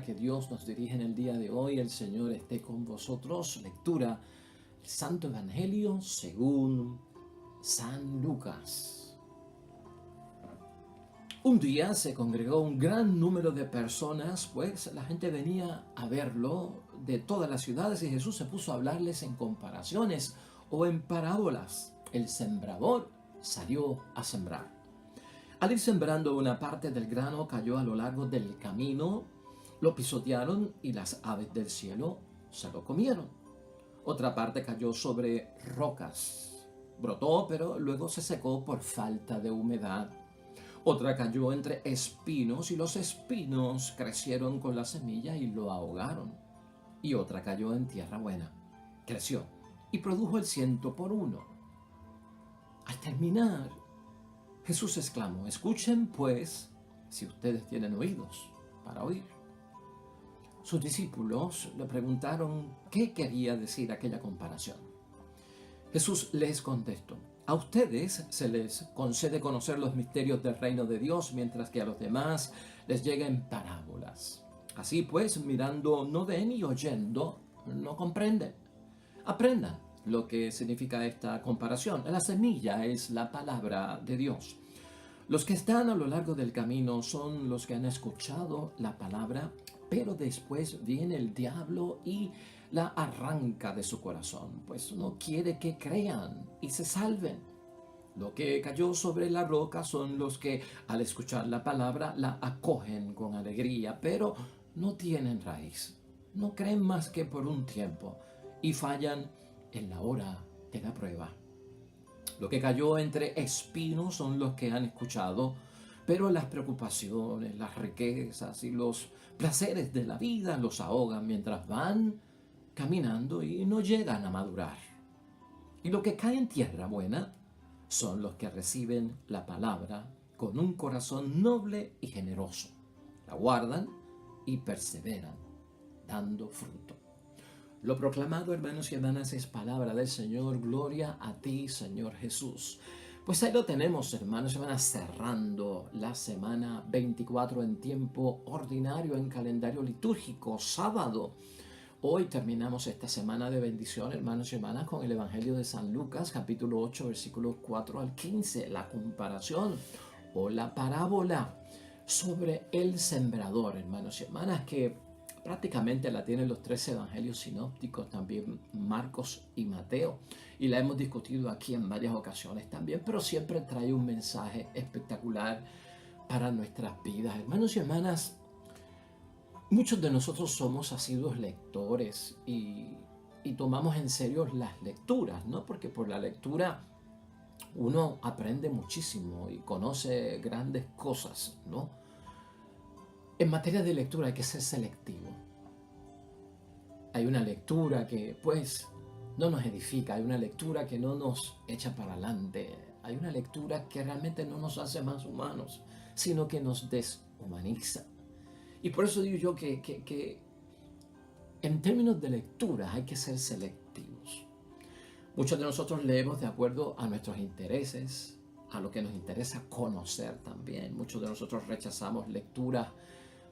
que Dios nos dirige en el día de hoy. El Señor esté con vosotros. Lectura del Santo Evangelio según San Lucas. Un día se congregó un gran número de personas, pues la gente venía a verlo de todas las ciudades y Jesús se puso a hablarles en comparaciones o en parábolas. El sembrador salió a sembrar. Al ir sembrando, una parte del grano cayó a lo largo del camino, lo pisotearon y las aves del cielo se lo comieron. Otra parte cayó sobre rocas. Brotó, pero luego se secó por falta de humedad. Otra cayó entre espinos y los espinos crecieron con la semilla y lo ahogaron. Y otra cayó en tierra buena. Creció y produjo el 100 por 1. Al terminar, Jesús exclamó: escuchen pues, si ustedes tienen oídos para oír. Sus discípulos le preguntaron qué quería decir aquella comparación. Jesús les contestó: a ustedes se les concede conocer los misterios del reino de Dios, mientras que a los demás les llega en parábolas. Así pues, mirando no ven y oyendo no comprenden. Aprendan lo que significa esta comparación. La semilla es la palabra de Dios. Los que están a lo largo del camino son los que han escuchado la palabra, pero después viene el diablo y la arranca de su corazón, pues no quiere que crean y se salven. Lo que cayó sobre la roca son los que al escuchar la palabra la acogen con alegría, pero no tienen raíz. No creen más que por un tiempo y fallan en la hora de la prueba. Lo que cayó entre espinos son los que han escuchado, pero las preocupaciones, las riquezas y los placeres de la vida los ahogan mientras van caminando y no llegan a madurar. Y lo que cae en tierra buena son los que reciben la palabra con un corazón noble y generoso. La guardan y perseveran, dando fruto. Lo proclamado, hermanos y hermanas, es palabra del Señor. Gloria a ti, Señor Jesús. Pues ahí lo tenemos, hermanos y hermanas, cerrando la semana 24 en tiempo ordinario, en calendario litúrgico, sábado. Hoy terminamos esta semana de bendición, hermanos y hermanas, con el Evangelio de San Lucas, capítulo 8, versículos 4 al 15, la comparación o la parábola sobre el sembrador, hermanos y hermanas, que prácticamente la tienen los 3 evangelios sinópticos, también Marcos y Mateo, y la hemos discutido aquí en varias ocasiones también, pero siempre trae un mensaje espectacular para nuestras vidas. Hermanos y hermanas, muchos de nosotros somos asiduos lectores y tomamos en serio las lecturas, ¿no? Porque por la lectura uno aprende muchísimo y conoce grandes cosas, ¿no? En materia de lectura hay que ser selectivo. Hay una lectura que pues no nos edifica, hay una lectura que no nos echa para adelante, hay una lectura que realmente no nos hace más humanos, sino que nos deshumaniza. Y por eso digo yo que en términos de lectura hay que ser selectivos. Muchos de nosotros leemos de acuerdo a nuestros intereses, a lo que nos interesa conocer también. Muchos de nosotros rechazamos lecturas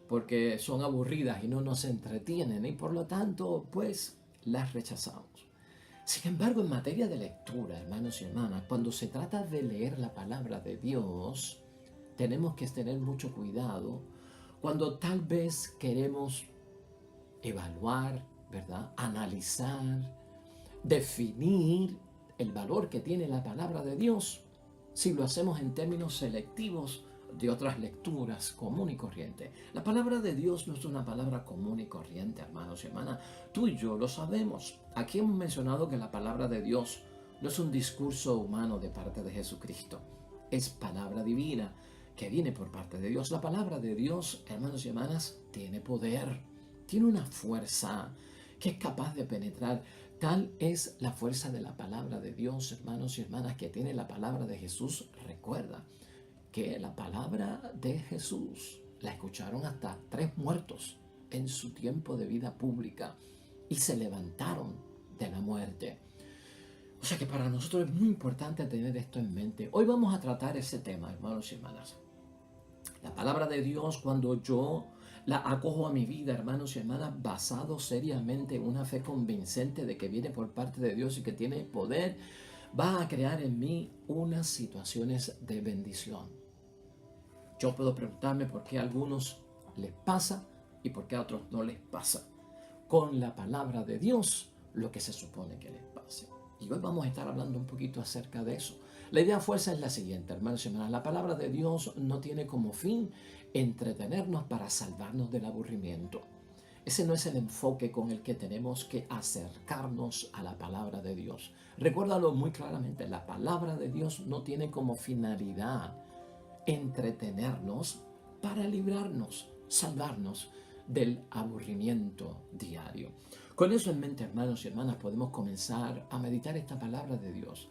porque son aburridas y no nos entretienen y por lo tanto pues las rechazamos. Sin embargo, en materia de lectura, hermanos y hermanas, cuando se trata de leer la palabra de Dios, tenemos que tener mucho cuidado cuando tal vez queremos evaluar, ¿verdad? Analizar, definir el valor que tiene la palabra de Dios, si lo hacemos en términos selectivos de otras lecturas común y corriente. La palabra de Dios no es una palabra común y corriente, hermanos y hermanas. Tú y yo lo sabemos. Aquí hemos mencionado que la palabra de Dios no es un discurso humano de parte de Jesucristo. Es palabra divina que viene por parte de Dios. La palabra de Dios, hermanos y hermanas, tiene poder, tiene una fuerza que es capaz de penetrar. Tal es la fuerza de la palabra de Dios, hermanos y hermanas, que tiene la palabra de Jesús. Recuerda que la palabra de Jesús la escucharon hasta 3 muertos en su tiempo de vida pública y se levantaron de la muerte. O sea que para nosotros es muy importante tener esto en mente. Hoy vamos a tratar ese tema, hermanos y hermanas. La palabra de Dios, cuando yo la acojo a mi vida, hermanos y hermanas, basado seriamente en una fe convincente de que viene por parte de Dios y que tiene poder, va a crear en mí unas situaciones de bendición. Yo puedo preguntarme por qué a algunos les pasa y por qué a otros no les pasa. Con la palabra de Dios, lo que se supone que les pase. Y hoy vamos a estar hablando un poquito acerca de eso. La idea fuerza es la siguiente, hermanos y hermanas. La palabra de Dios no tiene como fin entretenernos para salvarnos del aburrimiento. Ese no es el enfoque con el que tenemos que acercarnos a la palabra de Dios. Recuérdalo muy claramente, la palabra de Dios no tiene como finalidad entretenernos para librarnos, salvarnos del aburrimiento diario. Con eso en mente, hermanos y hermanas, podemos comenzar a meditar esta palabra de Dios.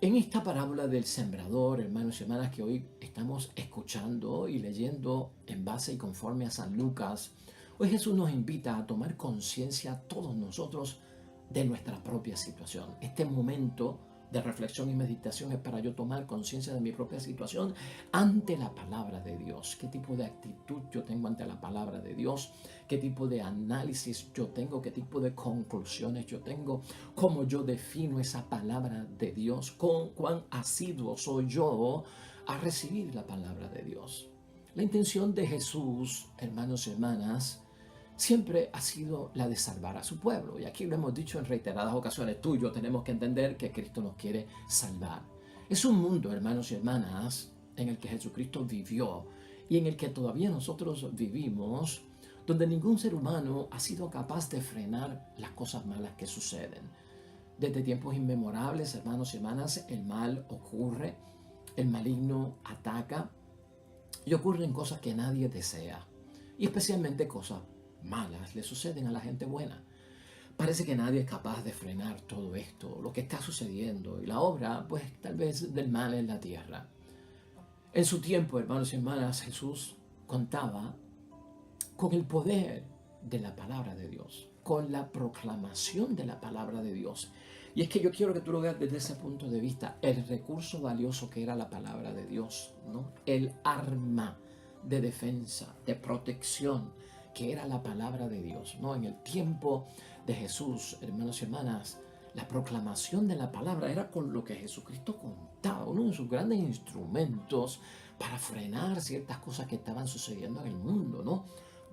En esta parábola del sembrador, hermanos y hermanas, que hoy estamos escuchando y leyendo en base y conforme a San Lucas, hoy Jesús nos invita a tomar conciencia todos nosotros de nuestra propia situación. Este momento de reflexión y meditación es para yo tomar conciencia de mi propia situación ante la palabra de Dios. ¿Qué tipo de actitud yo tengo ante la palabra de Dios? ¿Qué tipo de análisis yo tengo? ¿Qué tipo de conclusiones yo tengo? ¿Cómo yo defino esa palabra de Dios? ¿Cuán asiduo soy yo a recibir la palabra de Dios? La intención de Jesús, hermanos y hermanas, siempre ha sido la de salvar a su pueblo. Y aquí lo hemos dicho en reiteradas ocasiones. Tú y yo tenemos que entender que Cristo nos quiere salvar. Es un mundo, hermanos y hermanas, en el que Jesucristo vivió y en el que todavía nosotros vivimos, donde ningún ser humano ha sido capaz de frenar las cosas malas que suceden. Desde tiempos inmemorables, hermanos y hermanas, el mal ocurre, el maligno ataca y ocurren cosas que nadie desea. Y especialmente cosas malas le suceden a la gente buena. Parece que nadie es capaz de frenar todo esto, lo que está sucediendo, y la obra, pues tal vez del mal en la tierra. En su tiempo, hermanos y hermanas, Jesús contaba con el poder de la palabra de Dios, con la proclamación de la palabra de Dios. Y es que yo quiero que tú lo veas desde ese punto de vista, el recurso valioso que era la palabra de Dios, ¿no? El arma de defensa, de protección, que era la palabra de Dios, ¿no? En el tiempo de Jesús, hermanos y hermanas, la proclamación de la palabra era con lo que Jesucristo contaba, uno de sus grandes instrumentos para frenar ciertas cosas que estaban sucediendo en el mundo, ¿no?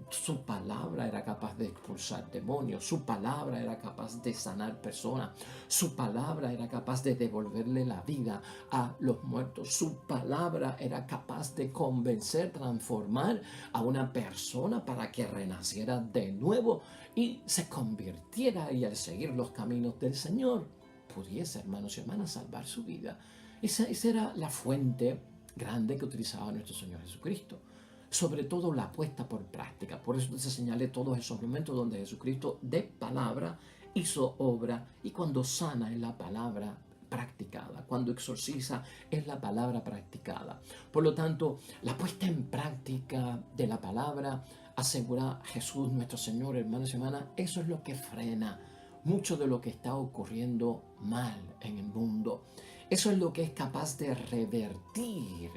Su palabra era capaz de expulsar demonios, su palabra era capaz de sanar personas, su palabra era capaz de devolverle la vida a los muertos, su palabra era capaz de convencer, transformar a una persona para que renaciera de nuevo y se convirtiera y al seguir los caminos del Señor pudiese, hermanos y hermanas, salvar su vida. Esa era la fuente grande que utilizaba nuestro Señor Jesucristo. Sobre todo la puesta por práctica. Por eso te señalé todos esos momentos donde Jesucristo de palabra hizo obra, y cuando sana es la palabra practicada, cuando exorciza es la palabra practicada. Por lo tanto, la puesta en práctica de la palabra, asegura Jesús nuestro Señor, hermanos y hermanas, eso es lo que frena mucho de lo que está ocurriendo mal en el mundo. Eso es lo que es capaz de revertir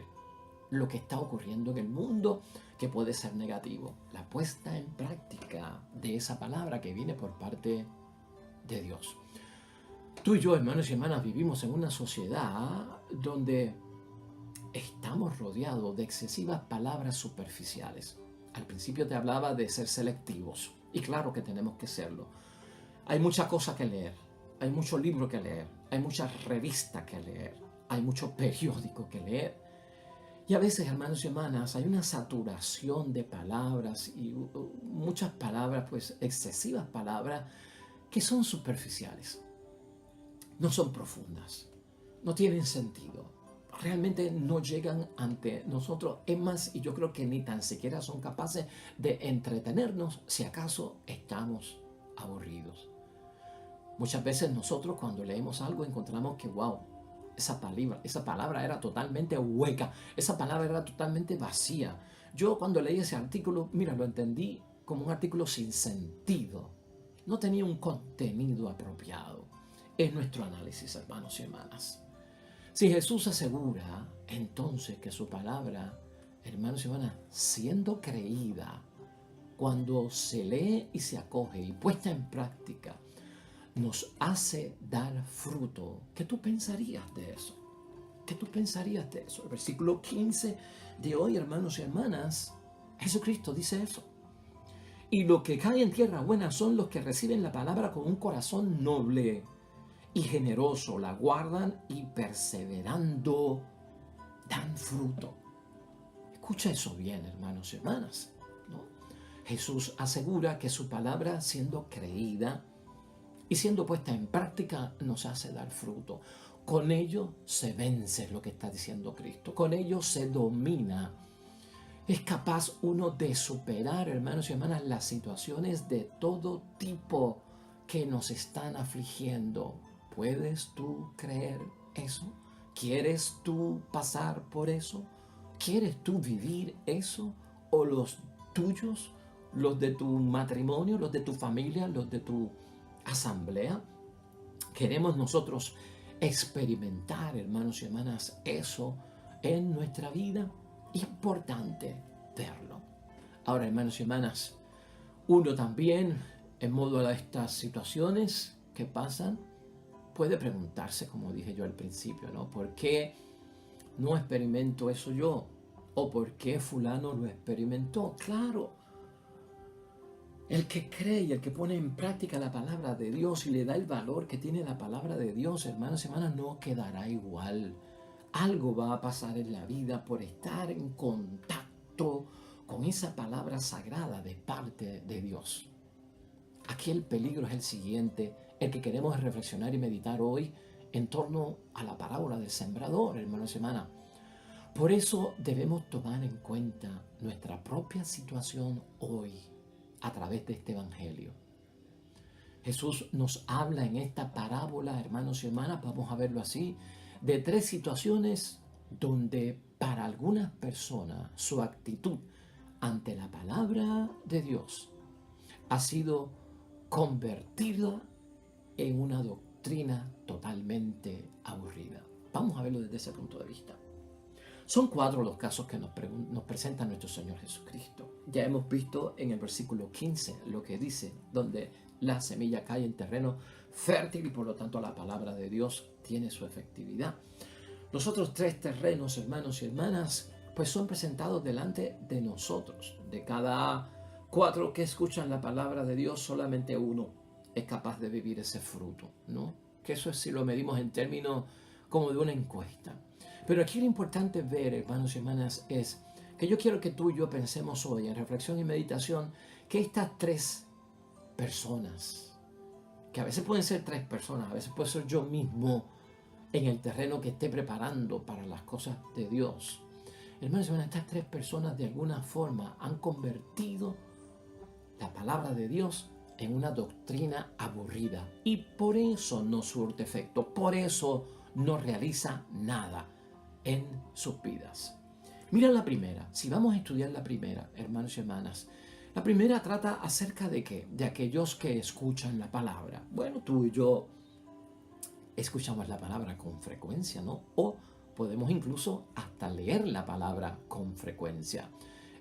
lo que está ocurriendo en el mundo, que puede ser negativo. La puesta en práctica de esa palabra que viene por parte de Dios. Tú y yo, hermanos y hermanas, vivimos en una sociedad donde estamos rodeados de excesivas palabras superficiales. Al principio te hablaba de ser selectivos, y claro que tenemos que serlo. Hay muchas cosas que leer, hay muchos libros que leer, hay muchas revistas que leer, hay muchos periódicos que leer. Y a veces, hermanos y hermanas, hay una saturación de palabras y muchas palabras, pues excesivas palabras, que son superficiales. No son profundas, no tienen sentido. Realmente no llegan ante nosotros. Es más, y yo creo que ni tan siquiera son capaces de entretenernos si acaso estamos aburridos. Muchas veces nosotros cuando leemos algo encontramos que, wow, esa palabra era totalmente hueca, esa palabra era totalmente vacía. Yo cuando leí ese artículo, mira, lo entendí como un artículo sin sentido. No tenía un contenido apropiado. Es nuestro análisis, hermanos y hermanas. Si Jesús asegura entonces que su palabra, hermanos y hermanas, siendo creída, cuando se lee y se acoge y puesta en práctica, nos hace dar fruto. ¿Qué tú pensarías de eso? ¿Qué tú pensarías de eso? El versículo 15 de hoy, hermanos y hermanas, Jesucristo dice eso. Y lo que cae en tierra buena son los que reciben la palabra con un corazón noble y generoso, la guardan y perseverando dan fruto. Escucha eso bien, hermanos y hermanas, ¿no? Jesús asegura que su palabra, siendo creída y siendo puesta en práctica, nos hace dar fruto. Con ello se vence, es lo que está diciendo Cristo. Con ello se domina. Es capaz uno de superar, hermanos y hermanas, las situaciones de todo tipo que nos están afligiendo. ¿Puedes tú creer eso? ¿Quieres tú pasar por eso? ¿Quieres tú vivir eso? ¿O los tuyos, los de tu matrimonio, los de tu familia, los de tu asamblea? Queremos nosotros experimentar, hermanos y hermanas, eso en nuestra vida. Importante verlo. Ahora, hermanos y hermanas, uno también, en modo a estas situaciones que pasan, puede preguntarse, como dije yo al principio, ¿no? ¿Por qué no experimento eso yo? ¿O por qué fulano lo experimentó? Claro, el que cree y el que pone en práctica la palabra de Dios y le da el valor que tiene la palabra de Dios, hermanos y hermanas, no quedará igual. Algo va a pasar en la vida por estar en contacto con esa palabra sagrada de parte de Dios. Aquí el peligro es el siguiente, el que queremos reflexionar y meditar hoy en torno a la parábola del sembrador, hermanos y hermanas. Por eso debemos tomar en cuenta nuestra propia situación hoy a través de este evangelio. Jesús nos habla en esta parábola, hermanos y hermanas, vamos a verlo así, de tres situaciones donde para algunas personas su actitud ante la palabra de Dios ha sido convertida en una doctrina totalmente aburrida. Vamos a verlo desde ese punto de vista. Son 4 los casos que nos presenta nuestro Señor Jesucristo. Ya hemos visto en el versículo 15 lo que dice, donde la semilla cae en terreno fértil y por lo tanto la palabra de Dios tiene su efectividad. Los otros 3 terrenos, hermanos y hermanas, pues son presentados delante de nosotros. De cada 4 que escuchan la palabra de Dios, solamente uno es capaz de vivir ese fruto, ¿no? Que eso es si lo medimos en términos como de una encuesta. Pero aquí lo importante ver, hermanos y hermanas, es que yo quiero que tú y yo pensemos hoy en reflexión y meditación que estas 3 personas, que a veces pueden ser 3 personas, a veces puede ser yo mismo en el terreno que esté preparando para las cosas de Dios. Hermanos y hermanas, estas 3 personas de alguna forma han convertido la palabra de Dios en una doctrina aburrida y por eso no surte efecto, por eso no realiza nada en sus vidas. Mira la primera, si vamos a estudiar la primera, hermanos y hermanas, la primera trata acerca de ¿qué? De aquellos que escuchan la palabra. Bueno, tú y yo escuchamos la palabra con frecuencia, ¿no? O podemos incluso hasta leer la palabra con frecuencia.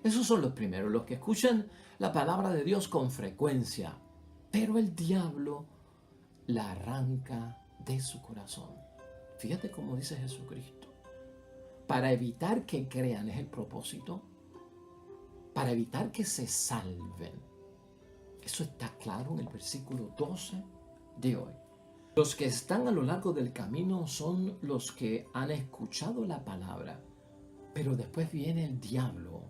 Esos son los primeros, los que escuchan la palabra de Dios con frecuencia, pero el diablo la arranca de su corazón. Fíjate cómo dice Jesucristo. Para evitar que crean es el propósito, para evitar que se salven. Eso está claro en el versículo 12 de hoy. Los que están a lo largo del camino son los que han escuchado la palabra, pero después viene el diablo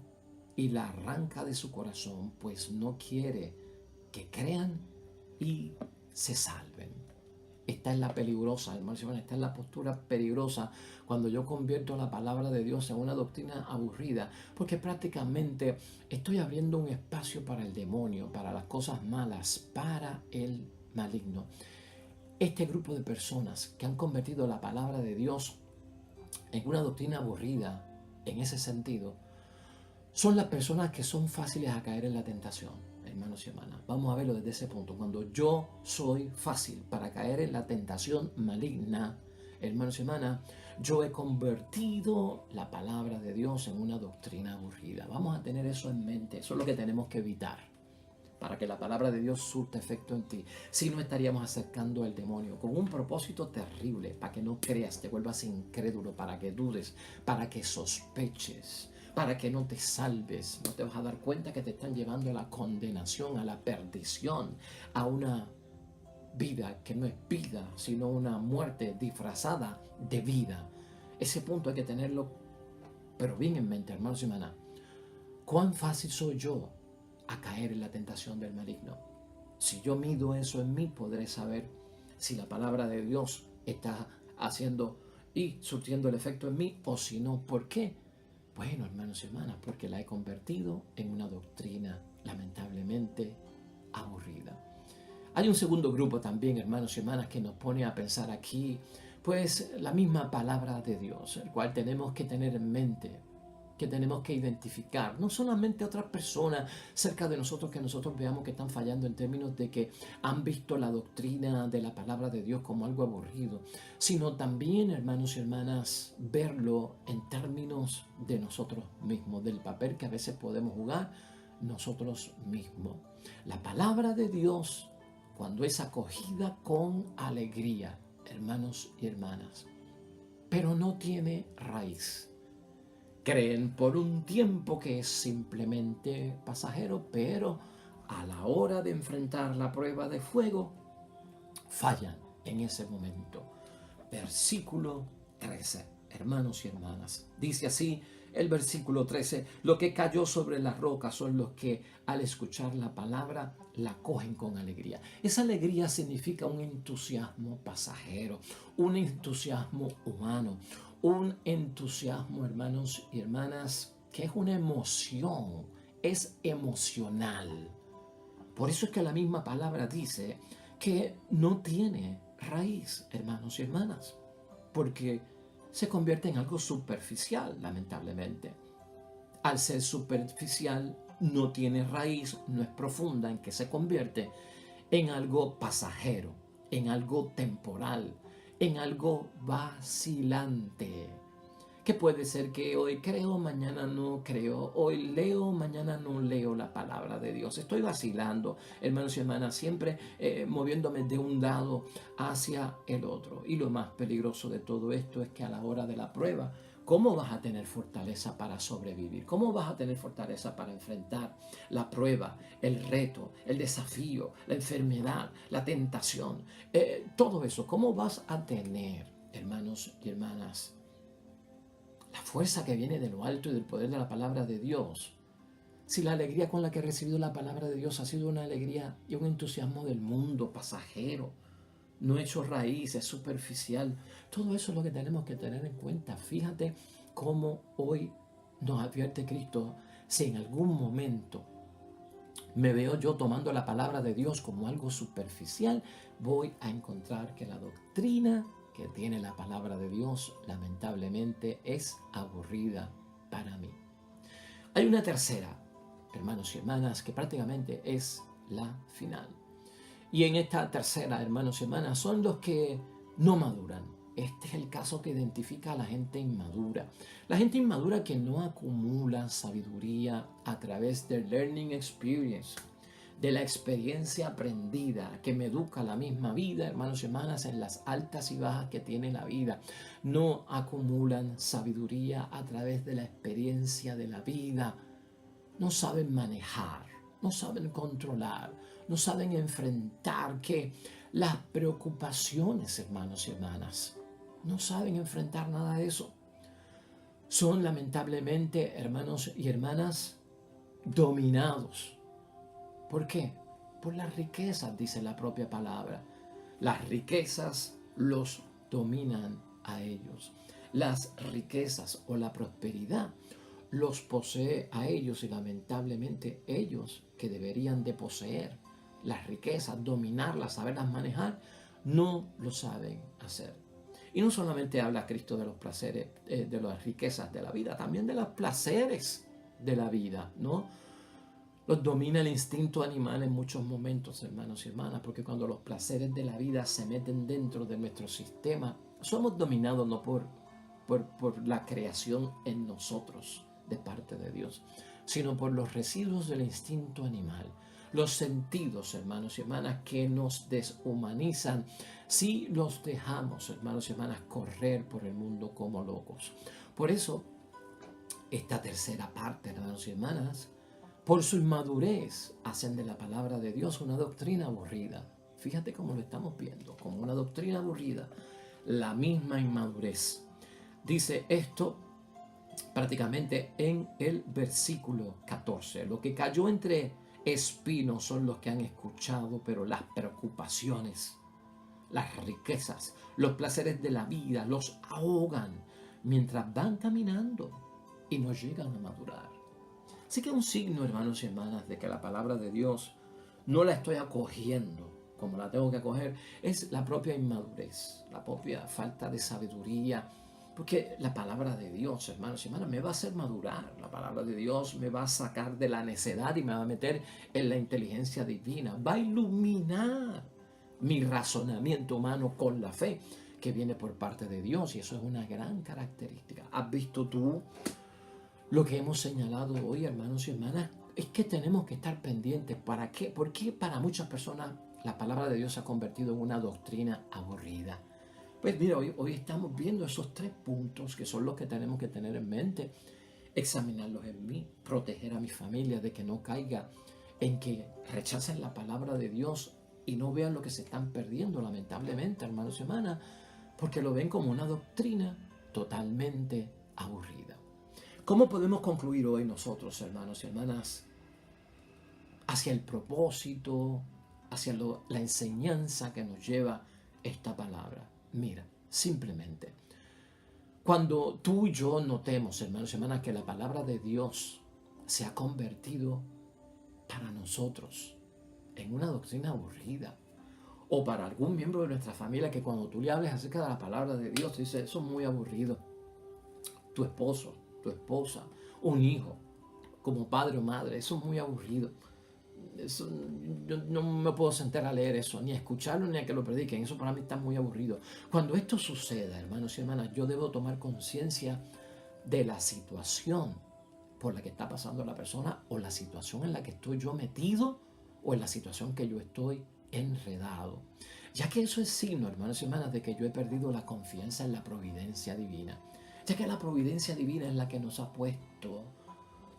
y la arranca de su corazón, pues no quiere que crean y se salven. Esta es la peligrosa, hermanos y hermanas, esta es la postura peligrosa cuando yo convierto la palabra de Dios en una doctrina aburrida, porque prácticamente estoy abriendo un espacio para el demonio, para las cosas malas, para el maligno. Este grupo de personas que han convertido la palabra de Dios en una doctrina aburrida, en ese sentido, son las personas que son fáciles a caer en la tentación, hermanos y hermanas. Vamos a verlo desde ese punto. Cuando yo soy fácil para caer en la tentación maligna, hermanos y hermanas, yo he convertido la palabra de Dios en una doctrina aburrida. Vamos a tener eso en mente. Eso es lo que tenemos que evitar. para que la palabra de Dios surta efecto en ti, si no estaríamos acercando al demonio con un propósito terrible, para que no creas, te vuelvas incrédulo, para que dudes, para que sospeches, para que no te salves. No te vas a dar cuenta que te están llevando a la condenación, a la perdición, a una vida que no es vida, sino una muerte disfrazada de vida. Ese punto hay que tenerlo, pero bien en mente, hermanos y hermanas. ¿Cuán fácil soy yo a caer en la tentación del maligno? Si yo mido eso en mí, podré saber si la palabra de Dios está haciendo y surtiendo el efecto en mí, o si no. ¿Por qué? Bueno, hermanos y hermanas, porque la he convertido en una doctrina lamentablemente aburrida. Hay un segundo grupo también, hermanos y hermanas, que nos pone a pensar aquí, pues la misma palabra de Dios, el cual tenemos que tener en mente, que tenemos que identificar, no solamente otras personas cerca de nosotros que nosotros veamos que están fallando en términos de que han visto la doctrina de la palabra de Dios como algo aburrido, sino también, hermanos y hermanas, verlo en términos de nosotros mismos, del papel que a veces podemos jugar nosotros mismos. La palabra de Dios, cuando es acogida con alegría, hermanos y hermanas, pero no tiene raíz. Creen por un tiempo que es simplemente pasajero, pero a la hora de enfrentar la prueba de fuego, fallan en ese momento. Versículo 13, hermanos y hermanas. Dice así el versículo 13: lo que cayó sobre la roca son los que al escuchar la palabra la cogen con alegría. Esa alegría significa un entusiasmo pasajero, un entusiasmo humano, un entusiasmo, hermanos y hermanas, que es una emoción, es emocional. Por eso es que la misma palabra dice que no tiene raíz, hermanos y hermanas, porque se convierte en algo superficial, lamentablemente. Al ser superficial, no tiene raíz, no es profunda, en que se convierte en algo pasajero, en algo temporal, en algo vacilante. Que puede ser que hoy creo, mañana no creo, hoy leo, mañana no leo la palabra de Dios. Estoy vacilando, hermanos y hermanas, siempre moviéndome de un lado hacia el otro. Y lo más peligroso de todo esto es que a la hora de la prueba, ¿cómo vas a tener fortaleza para sobrevivir? ¿Cómo vas a tener fortaleza para enfrentar la prueba, el reto, el desafío, la enfermedad, la tentación? Todo eso, ¿cómo vas a tener, hermanos y hermanas, la fuerza que viene de lo alto y del poder de la palabra de Dios? Si la alegría con la que he recibido la palabra de Dios ha sido una alegría y un entusiasmo del mundo, pasajero, no hecho raíz, es superficial. Todo eso es lo que tenemos que tener en cuenta. Fíjate cómo hoy nos advierte Cristo. Si en algún momento me veo yo tomando la palabra de Dios como algo superficial, voy a encontrar que la doctrina que tiene la palabra de Dios, lamentablemente, es aburrida para mí. Hay una tercera, hermanos y hermanas, que prácticamente es la final. Y en esta tercera, hermanos y hermanas, son los que no maduran. Este es el caso que identifica a la gente inmadura. La gente inmadura que no acumula sabiduría a través del learning experience, de la experiencia aprendida, que me educa la misma vida, hermanos y hermanas, en las altas y bajas que tiene la vida. No acumulan sabiduría a través de la experiencia de la vida. No saben manejar, no saben controlar, no saben enfrentar que las preocupaciones, hermanos y hermanas, no saben enfrentar nada de eso. Son lamentablemente, hermanos y hermanas, dominados. ¿Por qué? Por las riquezas, dice la propia palabra. Las riquezas los dominan a ellos. Las riquezas o la prosperidad los posee a ellos, y lamentablemente ellos, que deberían de poseer las riquezas, dominarlas, saberlas manejar, no lo saben hacer. Y no solamente habla Cristo de los placeres, de las riquezas de la vida, también de los placeres de la vida, ¿no? Los domina el instinto animal en muchos momentos, hermanos y hermanas, porque cuando los placeres de la vida se meten dentro de nuestro sistema, somos dominados no por la creación en nosotros de parte de Dios, sino por los residuos del instinto animal. Los sentidos, hermanos y hermanas, que nos deshumanizan si los dejamos, hermanos y hermanas, correr por el mundo como locos. Por eso, esta tercera parte, hermanos y hermanas, por su inmadurez, hacen de la palabra de Dios una doctrina aburrida. Fíjate cómo lo estamos viendo, como una doctrina aburrida. La misma inmadurez. Dice esto prácticamente en el versículo 14. Lo que cayó entre espinos son los que han escuchado, pero las preocupaciones, las riquezas, los placeres de la vida los ahogan mientras van caminando y no llegan a madurar. Así que un signo, hermanos y hermanas, de que la palabra de Dios no la estoy acogiendo como la tengo que acoger, es la propia inmadurez, la propia falta de sabiduría. Porque la palabra de Dios, hermanos y hermanas, me va a hacer madurar. La palabra de Dios me va a sacar de la necedad y me va a meter en la inteligencia divina. Va a iluminar mi razonamiento humano con la fe que viene por parte de Dios. Y eso es una gran característica. ¿Has visto tú lo que hemos señalado hoy, hermanos y hermanas? Es que tenemos que estar pendientes. ¿Para qué? Porque para muchas personas la palabra de Dios se ha convertido en una doctrina aburrida. Pues mira, hoy estamos viendo esos 3 puntos que son los que tenemos que tener en mente. Examinarlos en mí, proteger a mi familia de que no caiga en que rechacen la palabra de Dios y no vean lo que se están perdiendo, lamentablemente, hermanos y hermanas, porque lo ven como una doctrina totalmente aburrida. ¿Cómo podemos concluir hoy nosotros, hermanos y hermanas, hacia el propósito, hacia la enseñanza que nos lleva esta palabra? Mira, simplemente, cuando tú y yo notemos, hermanos y hermanas, que la palabra de Dios se ha convertido para nosotros en una doctrina aburrida, o para algún miembro de nuestra familia que cuando tú le hables acerca de la palabra de Dios, te dice, eso es muy aburrido. Tu esposo, tu esposa, un hijo, como padre o madre, eso es muy aburrido. Eso, yo no me puedo sentar a leer eso, ni a escucharlo, ni a que lo prediquen. Eso para mí está muy aburrido. Cuando esto suceda, hermanos y hermanas, yo debo tomar conciencia de la situación por la que está pasando la persona, o la situación en la que estoy yo metido, o en la situación que yo estoy enredado. Ya que eso es signo, hermanos y hermanas, de que yo he perdido la confianza en la providencia divina. Ya que la providencia divina es la que nos ha puesto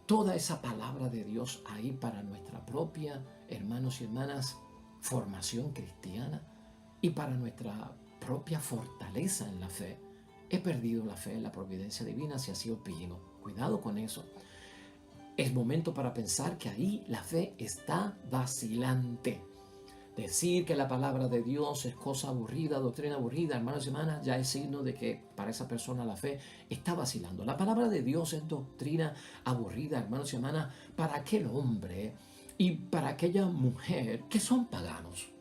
toda esa palabra de Dios ahí para nuestra propia, hermanos y hermanas, formación cristiana y para nuestra propia fortaleza en la fe. He perdido la fe en la providencia divina, si así opino. Cuidado con eso. Es momento para pensar que ahí la fe está vacilante. Decir que la palabra de Dios es cosa aburrida, doctrina aburrida, hermanos y hermanas, ya es signo de que para esa persona la fe está vacilando. La palabra de Dios es doctrina aburrida, hermanos y hermanas, para aquel hombre y para aquella mujer que son paganos.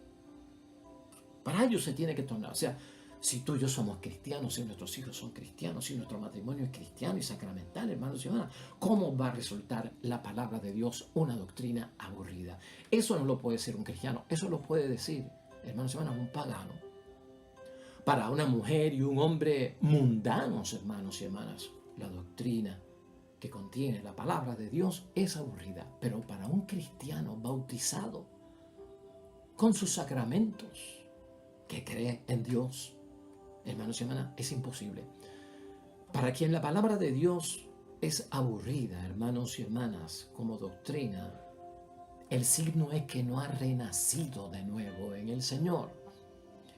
Para ellos se tiene que tornar. O sea, si tú y yo somos cristianos, si nuestros hijos son cristianos, si nuestro matrimonio es cristiano y sacramental, hermanos y hermanas, ¿cómo va a resultar la palabra de Dios una doctrina aburrida? Eso no lo puede decir un cristiano, eso lo puede decir, hermanos y hermanas, un pagano. Para una mujer y un hombre mundanos, hermanos y hermanas, la doctrina que contiene la palabra de Dios es aburrida. Pero para un cristiano bautizado con sus sacramentos, que cree en Dios, hermanos y hermanas, es imposible. Para quien la palabra de Dios es aburrida, hermanos y hermanas, como doctrina, el signo es que no ha renacido de nuevo en el Señor.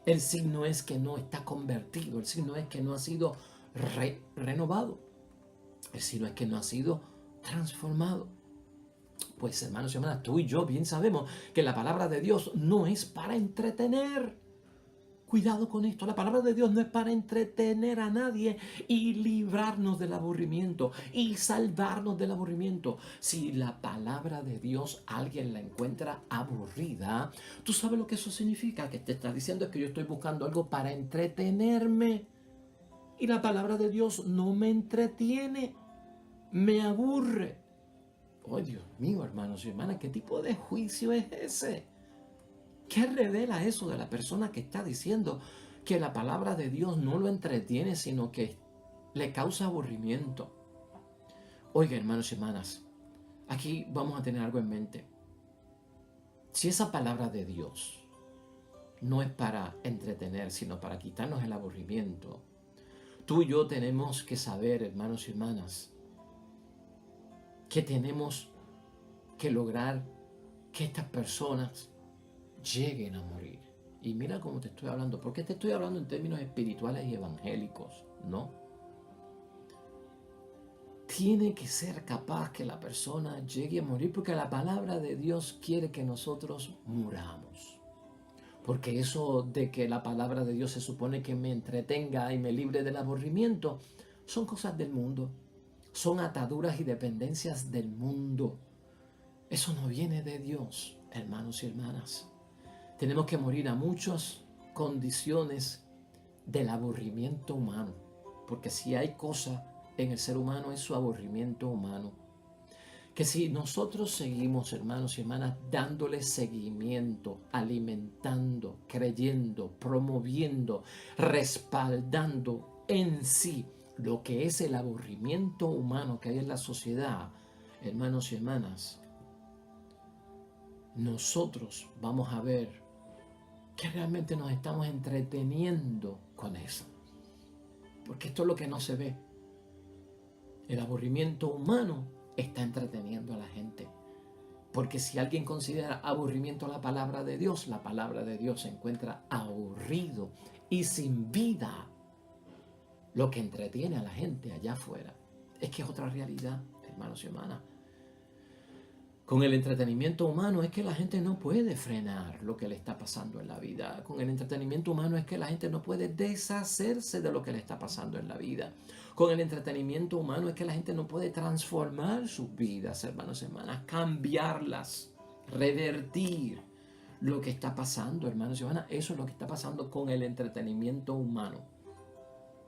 El signo es que no está convertido. El signo es que no ha sido renovado. El signo es que no ha sido transformado. Pues, hermanos y hermanas, tú y yo bien sabemos que la palabra de Dios no es para entretener. Cuidado con esto, la palabra de Dios no es para entretener a nadie y librarnos del aburrimiento y salvarnos del aburrimiento. Si la palabra de Dios alguien la encuentra aburrida, tú sabes lo que eso significa, que te está diciendo es que yo estoy buscando algo para entretenerme. Y la palabra de Dios no me entretiene, me aburre. Oh, Dios mío, hermanos y hermanas, ¿qué tipo de juicio es ese? ¿Qué revela eso de la persona que está diciendo que la palabra de Dios no lo entretiene, sino que le causa aburrimiento? Oiga, hermanos y hermanas, Aquí vamos a tener algo en mente. Si esa palabra de Dios no es para entretener, sino para quitarnos el aburrimiento, tú y yo tenemos que saber, hermanos y hermanas, que tenemos que lograr que estas personas lleguen a morir. Y mira cómo te estoy hablando, porque te estoy hablando en términos espirituales y evangélicos, ¿no? Tiene que ser capaz que la persona llegue a morir, porque la palabra de Dios quiere que nosotros muramos. Porque eso de que la palabra de Dios se supone que me entretenga y me libre del aburrimiento, son cosas del mundo. Son ataduras y dependencias del mundo. Eso no viene de Dios, hermanos y hermanas. Tenemos que morir a muchas condiciones del aburrimiento humano. Porque si hay cosa en el ser humano es su aburrimiento humano. Que si nosotros seguimos, hermanos y hermanas, dándole seguimiento, alimentando, creyendo, promoviendo, respaldando en sí lo que es el aburrimiento humano que hay en la sociedad, hermanos y hermanas, nosotros vamos a ver que realmente nos estamos entreteniendo con eso. Porque esto es lo que no se ve. El aburrimiento humano está entreteniendo a la gente. Porque si alguien considera aburrimiento la palabra de Dios se encuentra aburrido y sin vida. Lo que entretiene a la gente allá afuera es que es otra realidad, hermanos y hermanas. Con el entretenimiento humano es que la gente no puede frenar lo que le está pasando en la vida. Con el entretenimiento humano es que la gente no puede deshacerse de lo que le está pasando en la vida. Con el entretenimiento humano es que la gente no puede transformar sus vidas, hermanos y hermanas, cambiarlas, revertir lo que está pasando, hermanos y hermanas. Eso es lo que está pasando con el entretenimiento humano,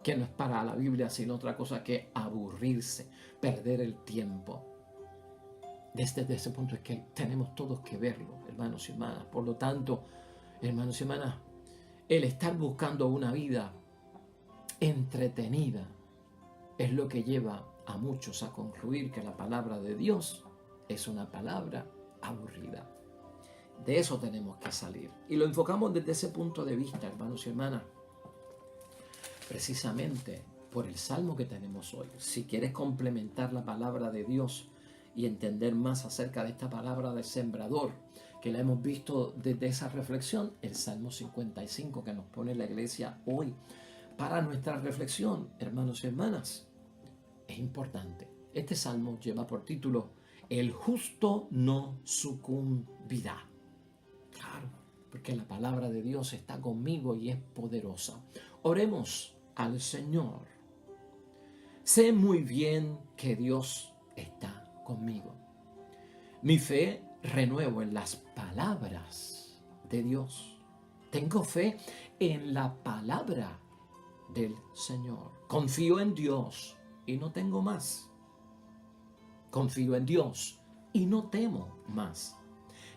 que no es para la Biblia sino otra cosa que aburrirse, perder el tiempo. Desde ese punto es que tenemos todos que verlo, hermanos y hermanas. Por lo tanto, hermanos y hermanas, el estar buscando una vida entretenida es lo que lleva a muchos a concluir que la palabra de Dios es una palabra aburrida. De eso tenemos que salir. Y lo enfocamos desde ese punto de vista, hermanos y hermanas, precisamente por el salmo que tenemos hoy. Si quieres complementar la palabra de Dios y entender más acerca de esta palabra de sembrador, que la hemos visto desde esa reflexión, el Salmo 55 que nos pone la iglesia hoy para nuestra reflexión, hermanos y hermanas, es importante. Este salmo lleva por título: El justo no sucumbirá. Claro, porque la palabra de Dios está conmigo y es poderosa. Oremos al Señor. Sé muy bien que Dios está conmigo. Mi fe renuevo en las palabras de Dios. Tengo fe en la palabra del Señor. Confío en Dios y no tengo más. Confío en Dios y no temo más.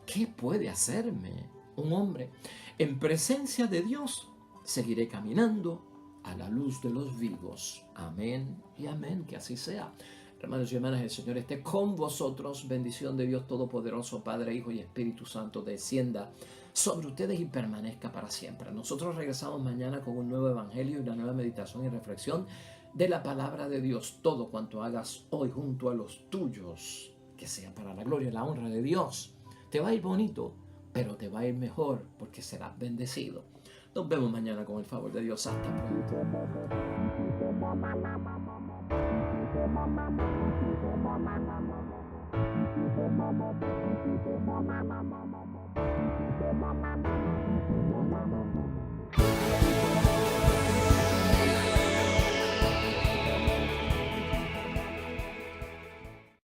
¿Qué puede hacerme un hombre? En presencia de Dios seguiré caminando a la luz de los vivos. Amén y amén, que así sea. Hermanos y hermanas, el Señor esté con vosotros. Bendición de Dios Todopoderoso, Padre, Hijo y Espíritu Santo, descienda sobre ustedes y permanezca para siempre. Nosotros regresamos mañana con un nuevo evangelio y una nueva meditación y reflexión de la palabra de Dios. Todo cuanto hagas hoy junto a los tuyos, que sea para la gloria y la honra de Dios. Te va a ir bonito, pero te va a ir mejor porque serás bendecido. Nos vemos mañana con el favor de Dios. Hasta pronto.